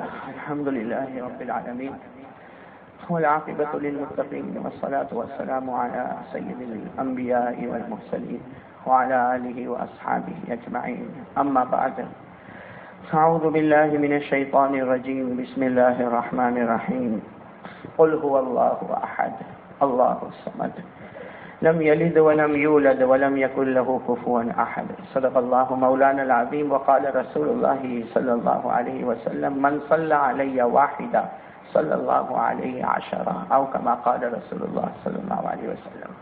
الحمد لله رب العالمين والعاقبة للمتقين والصلاة والسلام على سيد الأنبياء والمرسلين وعلى آله وأصحابه أجمعين. أما بعد، أعوذ بالله من الشيطان الرجيم. بسم الله الرحمن الرحيم. قل هو الله أحد الله الصمد لم يلد ولم يولد ولم يكن له كفوا أحد. صدق الله مولانا العظيم. وقال رسول الله صلى الله عليه وسلم: من صلى علي واحدا صلى الله عليه عشرا، أو كما قال رسول الله صلی اللہ علیہ وسلم.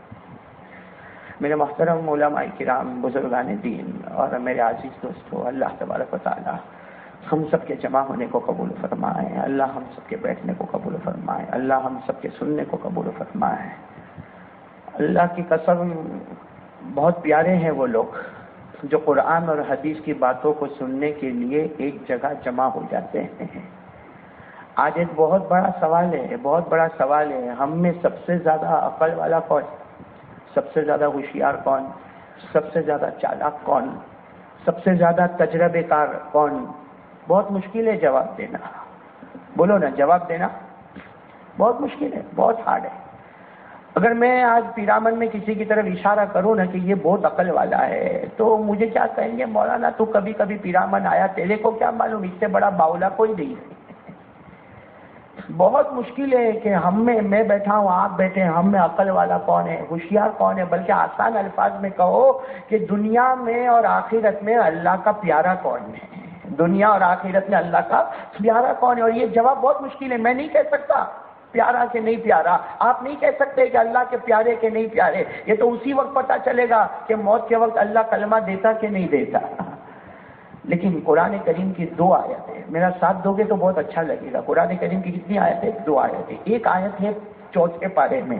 میرے محترم علماء کرام، بزرگان دین اور میرے عزیز دوستو، اللہ تبارک و تعالی ہم سب کے جمع ہونے کو قبول فرمائے. اللہ ہم سب کے بیٹھنے کو قبول فرمائے. اللہ ہم سب کے سننے کو قبول فرمائے. اللہ کی قسم، بہت پیارے ہیں وہ لوگ جو قرآن اور حدیث کی باتوں کو سننے کے لیے ایک جگہ جمع ہو جاتے ہیں. آج ایک بہت بڑا سوال ہے، ہم میں سب سے زیادہ عقل والا کون، سب سے زیادہ ہوشیار کون، سب سے زیادہ چالاک کون، سب سے زیادہ تجربے کار کون؟ بہت مشکل ہے جواب دینا. بولو نا، جواب دینا بہت مشکل ہے، بہت ہارڈ ہے. اگر میں آج پیرامن میں کسی کی طرف اشارہ کروں نا کہ یہ بہت عقل والا ہے، تو مجھے کیا کہیں گے؟ مولانا تو کبھی کبھی پیرامن آیا، تیرے کو کیا معلوم، اس سے بڑا باولا کوئی نہیں ہے. بہت مشکل ہے کہ ہم میں بیٹھا ہوں، آپ بیٹھے ہیں، ہم میں عقل والا کون ہے، ہوشیار کون ہے؟ بلکہ آسان الفاظ میں کہو کہ دنیا میں اور آخرت میں اللہ کا پیارا کون ہے، دنیا اور آخرت میں اللہ کا پیارا کون ہے؟ اور یہ جواب بہت مشکل ہے. میں نہیں کہہ سکتا پیارا کہ نہیں پیارا، آپ نہیں کہہ سکتے کہ اللہ کے پیارے کہ نہیں پیارے. یہ تو اسی وقت پتہ چلے گا کہ موت کے وقت اللہ کلمہ دیتا کہ نہیں دیتا. لیکن قرآن کریم کی 2 آیتیں، میرا ساتھ دو گے تو بہت اچھا لگے گا. قرآن کریم کی کتنی آیتیں؟ 2 آیتیں. ایک آیت ہے 4 پارے میں،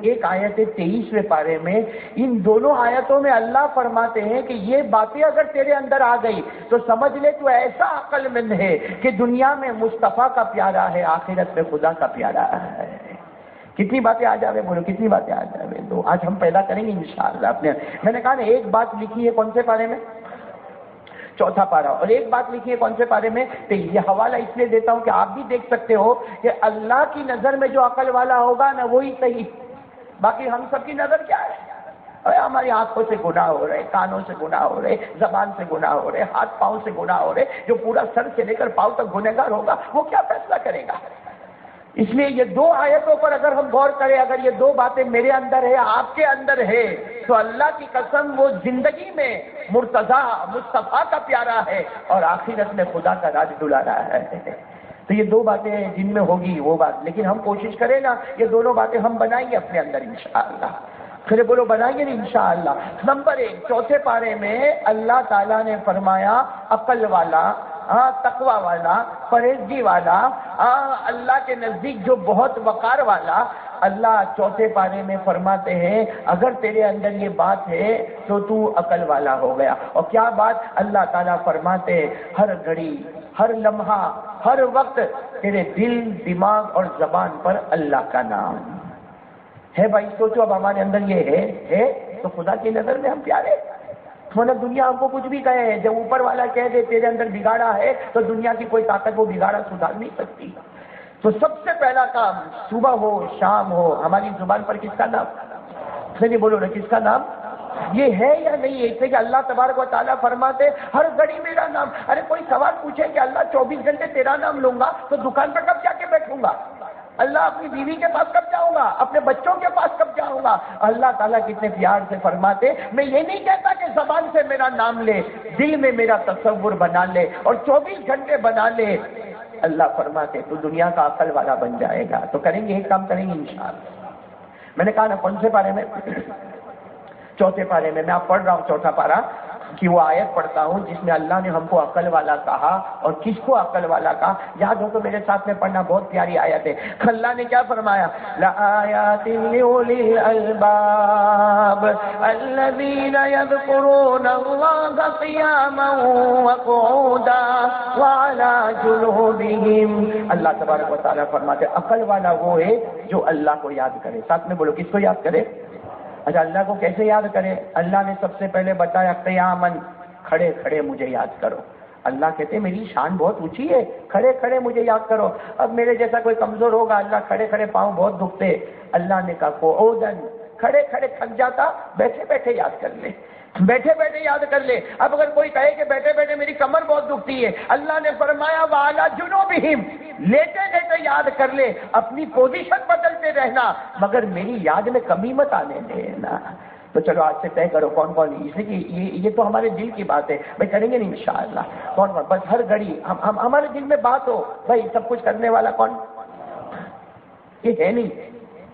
ایک آیت ہے 23ویں پارے میں. ان دونوں آیتوں میں اللہ فرماتے ہیں کہ یہ باتیں اگر تیرے اندر آ گئی تو سمجھ لے تو ایسا عقل مند ہے کہ دنیا میں مصطفیٰ کا پیارا ہے، آخرت میں خدا کا پیارا ہے. کتنی باتیں آ جاوے؟ بولو کتنی باتیں آ جاوے؟ تو آج ہم پیدا کریں گے انشاءاللہ. میں نے کہا نا، ایک بات لکھی ہے کون سے پارے میں؟ 4 پارہ. اور ایک بات لکھی ہے کون سے پارے میں؟ تو یہ حوالہ اس لیے دیتا ہوں کہ آپ بھی دیکھ سکتے ہو کہ اللہ کی نظر میں جو عقل والا ہوگا نا وہی صحیح. باقی ہم سب کی نظر کیا ہے؟ ہماری آنکھوں سے گناہ ہو رہے، کانوں سے گناہ ہو رہے، زبان سے گناہ ہو رہے، ہاتھ پاؤں سے گناہ ہو رہے. جو پورا سر سے لے کر پاؤں تک گنہگار ہوگا وہ کیا فیصلہ کرے گا؟ اس لیے یہ 2 آیتوں پر اگر ہم غور کریں، اگر یہ 2 باتیں میرے اندر ہے، آپ کے اندر ہے، تو اللہ کی قسم وہ زندگی میں مرتضیٰ مصطفیٰ کا پیارا ہے اور آخرت میں خدا کا راج دلارا ہے. تو یہ 2 باتیں ہیں جن میں ہوگی وہ بات. لیکن ہم کوشش کریں نا، یہ دونوں باتیں ہم بنائیں گے اپنے اندر انشاءاللہ. پھر بولو بنائیں گے انشاءاللہ. نمبر 1، 4 پارے میں اللہ تعالیٰ نے فرمایا عقل والا، تقوی والا، پرہیزگی والا، اللہ کے نزدیک جو بہت وقار والا. اللہ 4 پارے میں فرماتے ہیں اگر تیرے اندر یہ بات ہے تو تو عقل والا ہو گیا. اور کیا بات؟ اللہ تعالیٰ فرماتے ہیں ہر گھڑی، ہر لمحہ، ہر وقت تیرے دل، دماغ اور زبان پر اللہ کا نام ہے. بھائی سوچو، اب ہمارے اندر یہ ہے تو خدا کی نظر میں ہم پیارے. مطلب دنیا ہم کو کچھ بھی کہے، جب اوپر والا کہہ دے تیرے اندر بگاڑا ہے تو دنیا کی کوئی طاقت وہ بگاڑا سدھار نہیں سکتی. تو سب سے پہلا کام، صبح ہو شام ہو، ہماری زبان پر کس کا نام؟ نہیں بولو نا، کس کا نام؟ یہ ہے یا نہیں ہے؟ اس لیے کہ اللہ تبارک و تعالیٰ فرماتے ہر گھڑی میرا نام. ارے کوئی سوال پوچھے کہ اللہ 24 گھنٹے تیرا نام لوں گا تو دکان پر کب جا کے بیٹھوں گا؟ اللہ اپنی بیوی کے پاس کب جاؤں گا؟ اپنے بچوں کے پاس کب جاؤں گا؟ اللہ تعالیٰ کتنے پیار سے فرماتے میں یہ نہیں کہتا کہ زبان سے میرا نام لے، دل میں میرا تصور بنا لے اور 24 گھنٹے بنا لے. اللہ فرماتے تو دنیا کا عقل والا بن جائے گا. تو کریں گے، ایک کام کریں گے انشاءاللہ. میں نے کہا نا کون سے پارے میں؟ 4 پارے میں. میں آپ پڑھ رہا ہوں 4 پارہ کی وہ آیت پڑھتا ہوں جس میں اللہ نے ہم کو عقل والا کہا. اور کس کو عقل والا کہا؟ یاد ہو تو میرے ساتھ میں پڑھنا، بہت پیاری آیت ہے. اللہ نے کیا فرمایا؟ لآیات لأولی الالباب الذین یذکرون اللہ قیاما وقعودا وعلی جنوبہم. اللہ تبارک و تعالیٰ فرماتے عقل والا وہ ہے جو اللہ کو یاد کرے. ساتھ میں بولو، کس کو یاد کرے؟ اچھا، اللہ کو کیسے یاد کرے؟ اللہ نے سب سے پہلے بتایا قیامن، کھڑے کھڑے مجھے یاد کرو. اللہ کہتے میری شان بہت اونچی ہے، کھڑے کھڑے مجھے یاد کرو. اب میرے جیسا کوئی کمزور ہوگا، اللہ کھڑے کھڑے پاؤں بہت دکھتے، اللہ نے کہا قعوداً، کھڑے کھڑے تھک جاتا، بیٹھے بیٹھے یاد کر لے، بیٹھے بیٹھے یاد کر لے. اب اگر کوئی کہے کہ بیٹھے بیٹھے میری کمر بہت دکھتی ہے، اللہ نے فرمایا وَعَلَىٰ جُنُوبِهِمْ، لیٹے لیٹے یاد کر لے، اپنی پوزیشن بدلتے رہنا، مگر میری یاد میں کمی مت آنے دینا. تو چلو آج سے طے کرو کون کون، اس لیے کہ یہ تو ہمارے دل کی بات ہے بھائی، کریں گے نہیں انشاءاللہ. کون کون، بس ہر گھڑی ہمارے دل میں بات ہو بھائی سب کچھ کرنے والا کون. یہ ہے نہیں،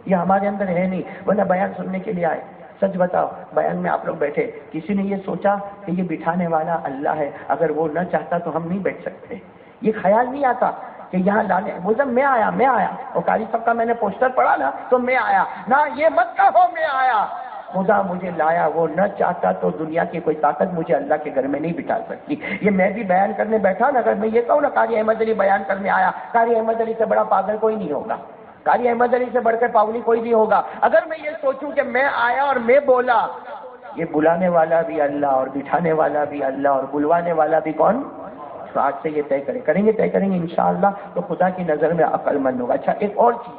یہ ہمارے اندر ہے نہیں، ورنہ بیان سننے کے لیے آئے. سچ بتاؤ، بیان میں آپ لوگ بیٹھے، کسی نے یہ سوچا کہ یہ بٹھانے والا اللہ ہے، اگر وہ نہ چاہتا تو ہم نہیں بیٹھ سکتے. یہ خیال نہیں آتا کہ یہاں لانے، وہ جب میں آیا اور قاری صاحب کا میں نے پوسٹر پڑھا نا تو میں آیا نہ، یہ مت کہو میں آیا، خدا مجھے لایا. وہ نہ چاہتا تو دنیا کی کوئی طاقت مجھے اللہ کے گھر میں نہیں بٹھا سکتی. یہ میں بھی بیان کرنے بیٹھا نا، اگر میں یہ کہوں نا قاری احمد علی بیان کرنے آیا، قاری احمد علی سے بڑا پاگل کوئی نہیں ہوگا، قاری احمد علی سے بڑھ کے پاگلی کوئی نہیں ہوگا. اگر میں یہ سوچوں کہ میں آیا اور میں بولا، یہ بلانے والا بھی اللہ اور بٹھانے والا بھی اللہ اور بلوانے والا بھی کون. تو آج سے یہ طے کریں گے انشاءاللہ، تو خدا کی نظر میں عقل مند ہوگا. اچھا ایک اور چیز،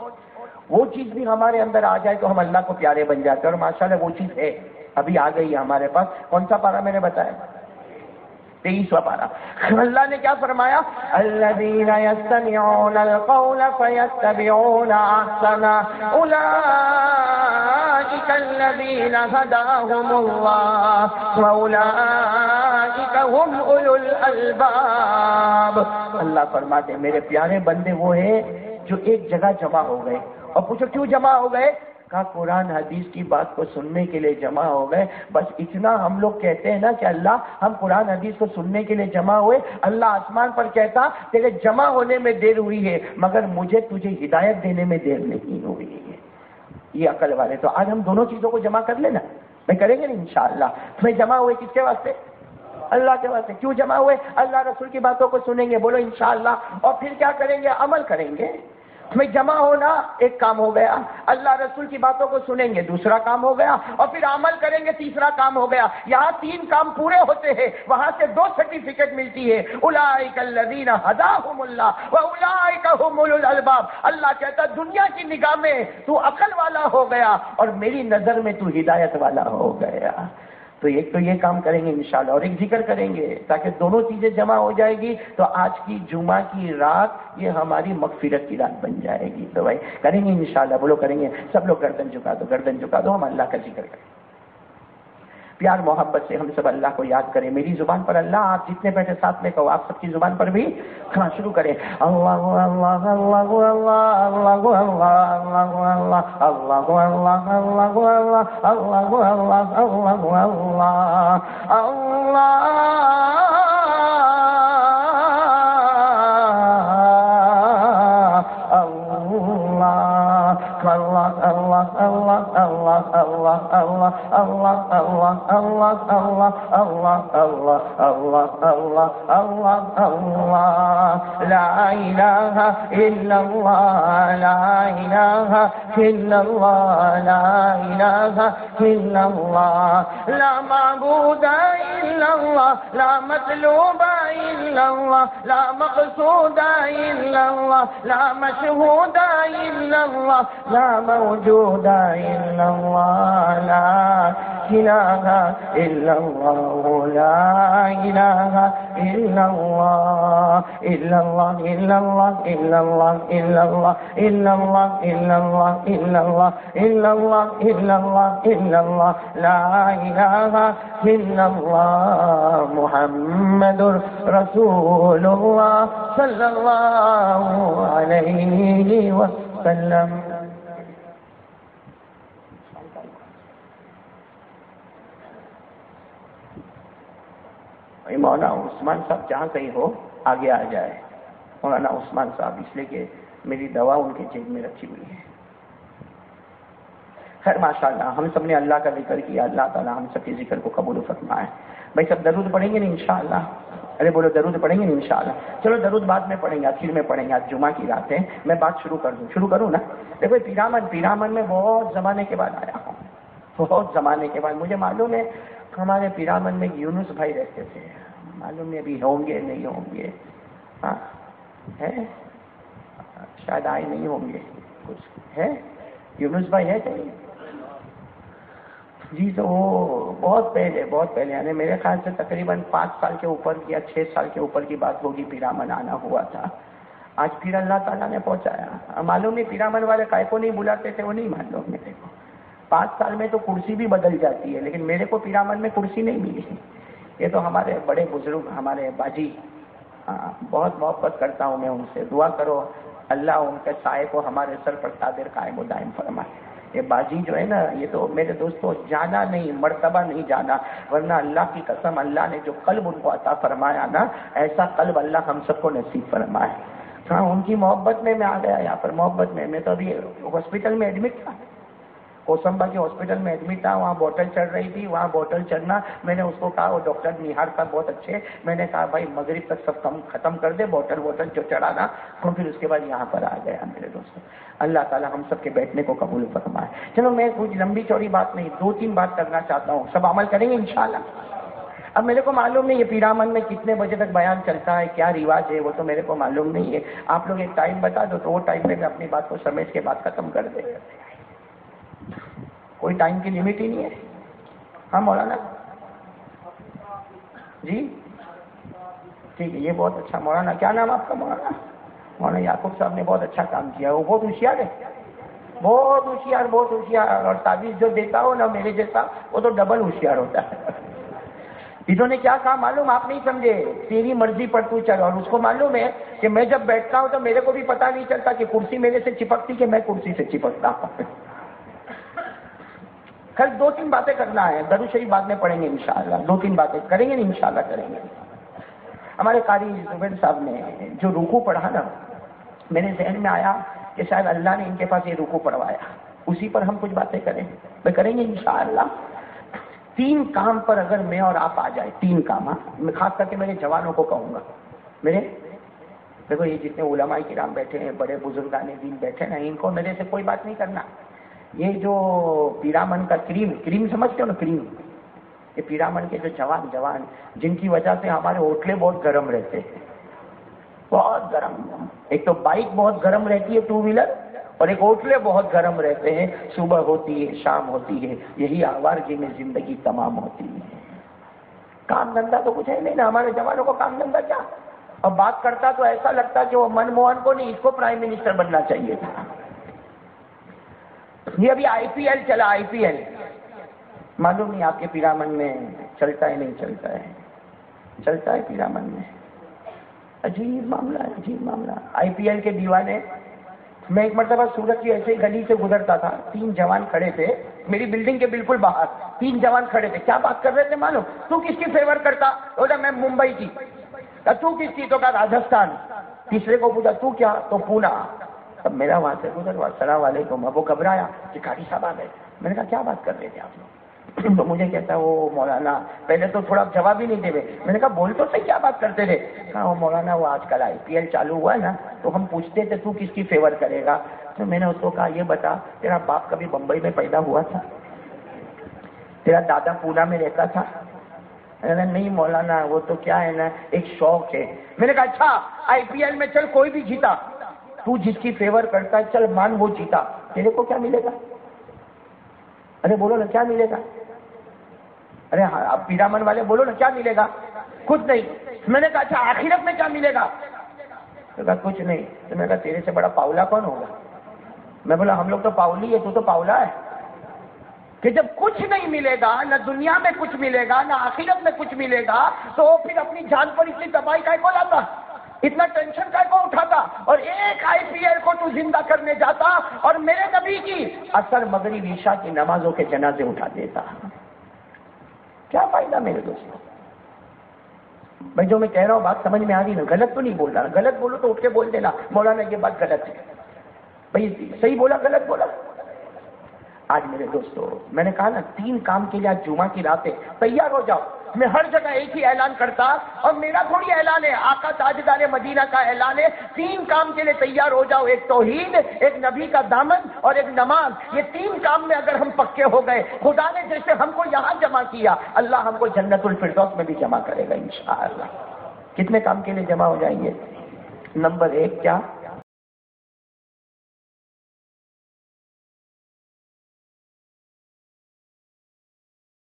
وہ چیز بھی ہمارے اندر آ جائے تو ہم اللہ کو پیارے بن جاتے ہیں، اور ماشاءاللہ وہ چیز ہے، ابھی آ گئی ہے ہمارے پاس. کون سا پارہ میں نے بتایا؟ 23واں پارہ. اللہ نے کیا فرمایا؟ الذین یستمعون القول فیتبعون احسنہ اولئک الذین ھداھم اللہ واولئک ھم اولو الالباب. اللہ فرماتے ہیں میرے پیارے بندے وہ ہیں جو ایک جگہ جمع ہو گئے. اور پوچھو کیوں جمع ہو گئے؟ کہا قرآن حدیث کی بات کو سننے کے لیے جمع ہو گئے. بس اتنا ہم لوگ کہتے ہیں نا کہ اللہ ہم قرآن حدیث کو سننے کے لیے جمع ہوئے. اللہ آسمان پر کہتا تیرے جمع ہونے میں دیر ہوئی ہے، مگر مجھے تجھے ہدایت دینے میں دیر نہیں ہوئی ہے. یہ عقل والے. تو آج ہم دونوں چیزوں کو جمع کر لینا، میں کریں گے نا انشاءاللہ. میں جمع ہوئے کس کے واسطے؟ اللہ کے واسطے. کیوں جمع ہوئے؟ اللہ رسول کی باتوں کو سنیں گے، بولو انشاءاللہ. اور پھر کیا کریں گے؟ عمل کریں گے. میں جمع ہونا ایک کام ہو گیا، اللہ رسول کی باتوں کو سنیں گے دوسرا کام ہو گیا، اور پھر عمل کریں گے تیسرا کام ہو گیا. یہاں 3 کام پورے ہوتے ہیں، وہاں سے 2 سرٹیفکیٹ ملتی ہے. اولئک الذین ھداھم اللہ واولئک ھم اولو الالباب. اللہ کہتا دنیا کی نگاہ میں تو عقل والا ہو گیا اور میری نظر میں تو ہدایت والا ہو گیا. تو ایک تو یہ کام کریں گے انشاءاللہ، اور ایک ذکر کریں گے تاکہ دونوں چیزیں جمع ہو جائے گی. تو آج کی جمعہ کی رات یہ ہماری مغفرت کی رات بن جائے گی. تو بھائی کریں گے انشاءاللہ، بولو کریں گے. سب لوگ گردن جھکا دو، ہم اللہ کا ذکر کریں. پیار محبت سے ہم سب اللہ کو یاد کریں. میری زبان پر اللہ، آپ جتنے بیٹھے ساتھ میں کہو، آپ سب کی زبان پر بھی کھانا شروع کریں. اللہ اللہ اللہ اللہ اللہ اللہ اللہ اللہ اللہ اللہ لا الہ الا اللہ لا الہ الا اللہ لا الہ الا اللہ لا معبود الا اللہ لا مطلوب الا اللہ لا مقصود الا اللہ لا مشہود الا اللہ لا موجود الا اللہ لا الہ الا اللہ لا الہ الا اللہ الا اللہ الا اللہ الا اللہ الا اللہ الا اللہ الا اللہ الا اللہ الا اللہ الا اللہ لا الہ الا اللہ محمد رسول اللہ صلی اللہ علیہ وسلم. مولانا عثمان صاحب جہاں کہیں ہو آگے آ جائے. مولانا عثمان صاحب، اس لیے کہ میری دوا ان کے جیب میں رکھی ہوئی ہے. خیر ماشاءاللہ ہم سب نے اللہ کا ذکر کیا، اللہ تعالیٰ ہم سب کے ذکر کو قبول و فرمائے. بھائی سب درود پڑھیں گے نا انشاءاللہ؟ ارے بولو درود پڑھیں گے نا انشاءاللہ؟ چلو درود بعد میں پڑھیں گے، آخر میں پڑھیں گے. آج جمعہ کی رات ہے، میں بات شروع کروں نا. دیکھو پیرامن میں بہت زمانے کے بعد آیا ہوں، بہت زمانے کے بعد. مجھے معلوم ہے ہمارے پیرامن میں یونس بھائی رہتے تھے، معلوم نہیں ابھی ہوں گے نہیں ہوں گے. ہاں ہے شاید آئے نہیں ہوں گے. کچھ ہے یونس بھائی ہے چاہیے جی. تو وہ بہت پہلے یعنی میرے خیال سے تقریباً 5 سال کے اوپر یا 6 سال کے اوپر کی بات ہوگی. پیرامن آنا ہوا تھا. آج پھر اللہ تعالیٰ نے پہنچایا. معلوم نہیں پیرامن والے کائے کو نہیں بلاتے تھے وہ نہیں معلوم میرے کو. 5 سال میں تو کرسی بھی بدل جاتی ہے لیکن میرے کو پیرامن میں کرسی نہیں ملی. یہ تو ہمارے بڑے بزرگ ہمارے باجی بہت محبت کرتا ہوں میں ان سے. دعا کرو اللہ ان کے سائے کو ہمارے سر پر قادر قائم و دائم فرمائے. یہ باجی جو ہے نا یہ تو میرے دوستوں جانا نہیں مرتبہ نہیں جانا ورنہ اللہ کی قسم اللہ نے جو قلب ان کو عطا فرمایا نا ایسا قلب اللہ ہم سب کو نصیب فرمائے. ہاں ان کی محبت میں آ گیا یہاں پر. محبت میں تو ابھی ہاسپٹل میں ایڈمٹ تھا. کوسمبا کے ہاسپٹل میں ایڈمٹ تھا. وہاں بوٹل چڑھ رہی تھی. وہاں بوٹل چڑھنا میں نے اس کو کہا وہ ڈاکٹر نہار صاحب بہت اچھے. میں نے کہا بھائی مغرب تک سب ختم کر دے بوٹل جو چڑھانا. اور پھر اس کے بعد یہاں پر آ گیا میرے دوستوں. اللہ تعالیٰ ہم سب کے بیٹھنے کو قبول فرمائے. چلو میں کچھ لمبی چوڑی بات نہیں 2-3 بات کرنا چاہتا ہوں. سب عمل کریں گے انشاءاللہ. اب میرے کو معلوم نہیں یہ پیرامن میں کتنے بجے تک بیان چلتا ہے کیا رواج ہے وہ تو میرے کو معلوم نہیں ہے. آپ لوگ ایک ٹائم بتا دو تو وہ ٹائم میں اپنی بات کو سمیٹ کے بات ختم کر دیں. کوئی ٹائم کی لمٹ ہی نہیں ہے. ہاں مولانا جی ٹھیک ہے یہ بہت اچھا. مولانا کیا نام آپ کا؟ مولانا یعقوب صاحب نے بہت اچھا کام کیا. وہ بہت ہوشیار ہے. بہت ہوشیار. اور تعویذ جو دیتا ہو نا میرے جیسا وہ تو ڈبل ہوشیار ہوتا ہے. انہوں نے کیا کہا معلوم آپ نہیں سمجھے. تیری مرضی پر تو چل. اور اس کو معلوم ہے کہ میں جب بیٹھتا ہوں تو میرے کو بھی پتا نہیں چلتا کہ کرسی میرے سے چپکتی کہ میں کرسی سے چپکتا ہوں. کل 2-3 باتیں کرنا ہے. درود شریف بعد میں پڑھیں گے انشاءاللہ. 2-3 باتیں کریں گے انشاءاللہ کریں گے. ہمارے قاری زبیر صاحب نے جو رکوع پڑھا نا میرے ذہن میں آیا کہ شاید اللہ نے ان کے پاس یہ رکوع پڑھوایا. اسی پر ہم کچھ باتیں کریں گے انشاءاللہ. 3 کام پر اگر میں اور آپ آ جائے 3 کام. میں خاص کر کے میرے جوانوں کو کہوں گا. میرے دیکھو یہ جتنے علماء کرام بیٹھے ہیں بڑے بزرگان دین بیٹھے ہیں ان کو میرے سے کوئی بات نہیں کرنا. یہ جو پیرامن کا کریم سمجھتے ہو نا کریم. یہ پیرامن کے جو جوان جن کی وجہ سے ہمارے ہوٹلے بہت گرم رہتے ہیں. بہت گرم. ایک تو بائک بہت گرم رہتی ہے 2 ویلر اور ایک ہوٹلے بہت گرم رہتے ہیں. صبح ہوتی ہے شام ہوتی ہے یہی آوارگی میں زندگی تمام ہوتی ہے. کام دھندا تو کچھ ہے نہیں نا ہمارے جوانوں کو. کام دھندا کیا. اور بات کرتا تو ایسا لگتا کہ وہ منموہن کو نہیں اس کو پرائم منسٹر بننا چاہیے تھا. یہ ابھی IPL چلا. IPL معلوم نہیں آپ کے پیرامن میں چلتا ہے نہیں چلتا ہے. چلتا ہے پیرامن میں. عجیب معاملہ ہے عجیب معاملہ. IPL کے دیوانے. میں ایک مرتبہ سورت کی ایسے گلی سے گزرتا تھا. 3 جوان کھڑے تھے میری بلڈنگ کے بالکل باہر. 3 جوان کھڑے تھے. کیا بات کر رہے تھے معلوم. تو کس کی فیور کرتا؟ بولا میں ممبئی کی. تو کس کی؟ تو کہا راجستھان. تیسرے کو پوچھا تو کیا؟ تو پونا. اب میرا وہاں سے گزر ہوا السلام علیکم. اب وہ گھبرایا کہ قاری صاحب آ گئے. میں نے کہا کیا بات کر رہے تھے آپ لوگ؟ تو مجھے کہتا وہ مولانا پہلے تو تھوڑا جواب ہی نہیں دے رہے. میں نے کہا بول تو صحیح کیا بات کرتے تھے؟ کہا وہ مولانا وہ آج کل IPL چالو ہوا ہے نا تو ہم پوچھتے تھے تو کس کی فیور کرے گا. تو میں نے اس کو کہا یہ بتا تیرا باپ کبھی بمبئی میں پیدا ہوا تھا؟ تیرا دادا پونا میں رہتا تھا؟ نہیں مولانا وہ تو کیا ہے نا ایک شوق ہے. میں نے کہا اچھا IPL میں چل کوئی بھی جیتا تو جس کی فیور کرتا ہے چل مان وہ جیتا تیرے کو کیا ملے گا؟ ارے بولو نا کیا ملے گا؟ ارے ہاں اب پیرامن والے بولو نا کیا ملے گا؟ کچھ نہیں. میں نے کہا اچھا آخرت میں کیا ملے گا؟ تو کہا کچھ نہیں. تو میں نے کہا تیرے سے بڑا پاؤلا کون ہوگا؟ میں بولا ہم لوگ تو پاؤلی ہے تو تو پاؤلا ہے. کہ جب کچھ نہیں ملے گا نہ دنیا میں کچھ ملے گا نہ آخرت میں کچھ ملے گا تو پھر اپنی جان پر اتنی تباہی کا کو لاتا اتنا ٹینشن کا کو اٹھاتا اور ایک IPL کو تو زندہ کرنے جاتا اور میرے نبی کی اثر مغرب عشاء کی نمازوں کے جنازے اٹھا دیتا. کیا فائدہ میرے دوستوں؟ بھائی جو میں کہہ رہا ہوں بات سمجھ میں آ رہی نا. غلط تو نہیں بول رہا. غلط بولو تو اٹھ کے بول دینا مولانا یہ بات غلط ہے. بھائی صحیح بولا غلط بولا. آج میرے دوستو میں نے کہا نا 3 کام کے لیے آج جمعہ کی راتیں تیار ہو جاؤ. میں ہر جگہ ایک ہی اعلان کرتا اور میرا تھوڑی اعلان ہے، آقا تاجدار مدینہ کا اعلان ہے. 3 کام کے لیے تیار ہو جاؤ، ایک توحید، ایک نبی کا دامن اور ایک نماز. یہ 3 کام میں اگر ہم پکے ہو گئے، خدا نے جیسے ہم کو یہاں جمع کیا، اللہ ہم کو جنت الفردوس میں بھی جمع کرے گا انشاءاللہ. کتنے کام کے لیے جمع ہو جائیں گے؟ نمبر 1 کیا؟